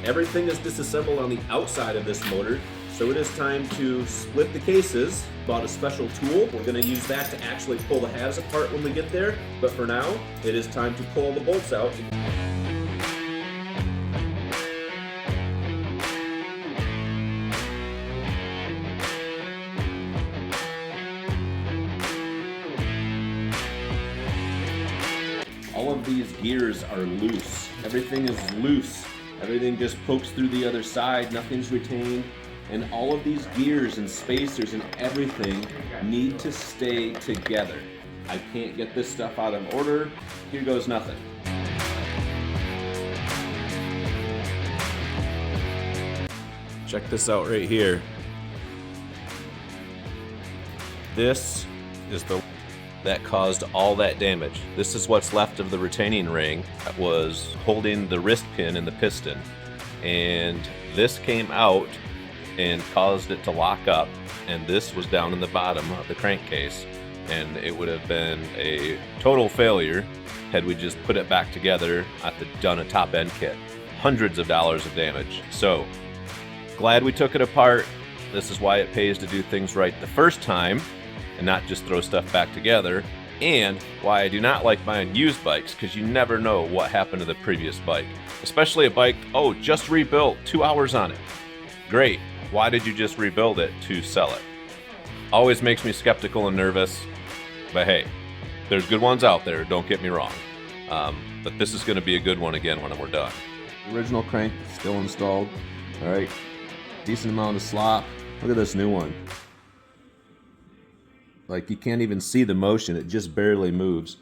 Everything is disassembled on the outside of this motor, so it is time to split the cases. Bought a special tool. We're going to use that to actually pull the halves apart when we get there, but for now, it is time to pull the bolts out. All of these gears are loose. Everything is loose. Everything just pokes through the other side. Nothing's retained. And all of these gears and spacers and everything need to stay together. I can't get this stuff out of order. Here goes nothing. Check this out right here. This is the that caused all that damage. This is what's left of the retaining ring that was holding the wrist pin and the piston. And this came out and caused it to lock up, and this was down in the bottom of the crankcase. And it would have been a total failure had we just put it back together done a top end kit. Hundreds of dollars of damage. So glad we took it apart. This is why it pays to do things right the first time and not just throw stuff back together, and why I do not like buying used bikes, because you never know what happened to the previous bike. Especially a bike, oh, just rebuilt, 2 hours on it. Great, why did you just rebuild it to sell it? Always makes me skeptical and nervous, but hey, there's good ones out there, don't get me wrong. But this is gonna be a good one again when we're done. Original crank still installed, all right, decent amount of slop. Look at this new one. Like, you can't even see the motion, it just barely moves.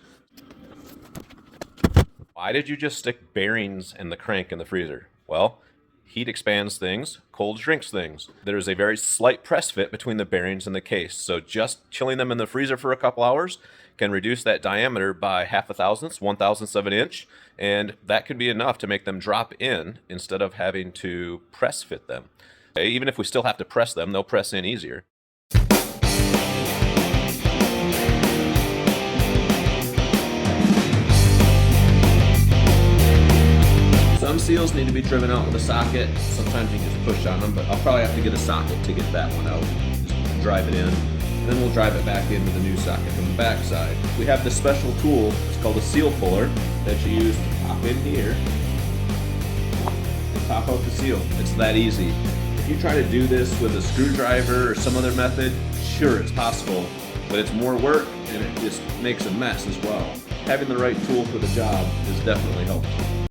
Why did you just stick bearings in the crank in the freezer? Well, heat expands things, cold shrinks things. There's a very slight press fit between the bearings and the case, so just chilling them in the freezer for a couple hours can reduce that diameter by 0.5 thousandths, 1/1000th of an inch, and that can be enough to make them drop in instead of having to press fit them. Even if we still have to press them, they'll press in easier. Some seals need to be driven out with a socket. Sometimes you can just push on them, but I'll probably have to get a socket to get that one out. Just drive it in, and then we'll drive it back into the new socket from the back side. We have this special tool, it's called a seal puller, that you use to pop in here and pop out the seal. It's that easy. If you try to do this with a screwdriver or some other method, sure, it's possible, but it's more work and it just makes a mess as well. Having the right tool for the job is definitely helpful.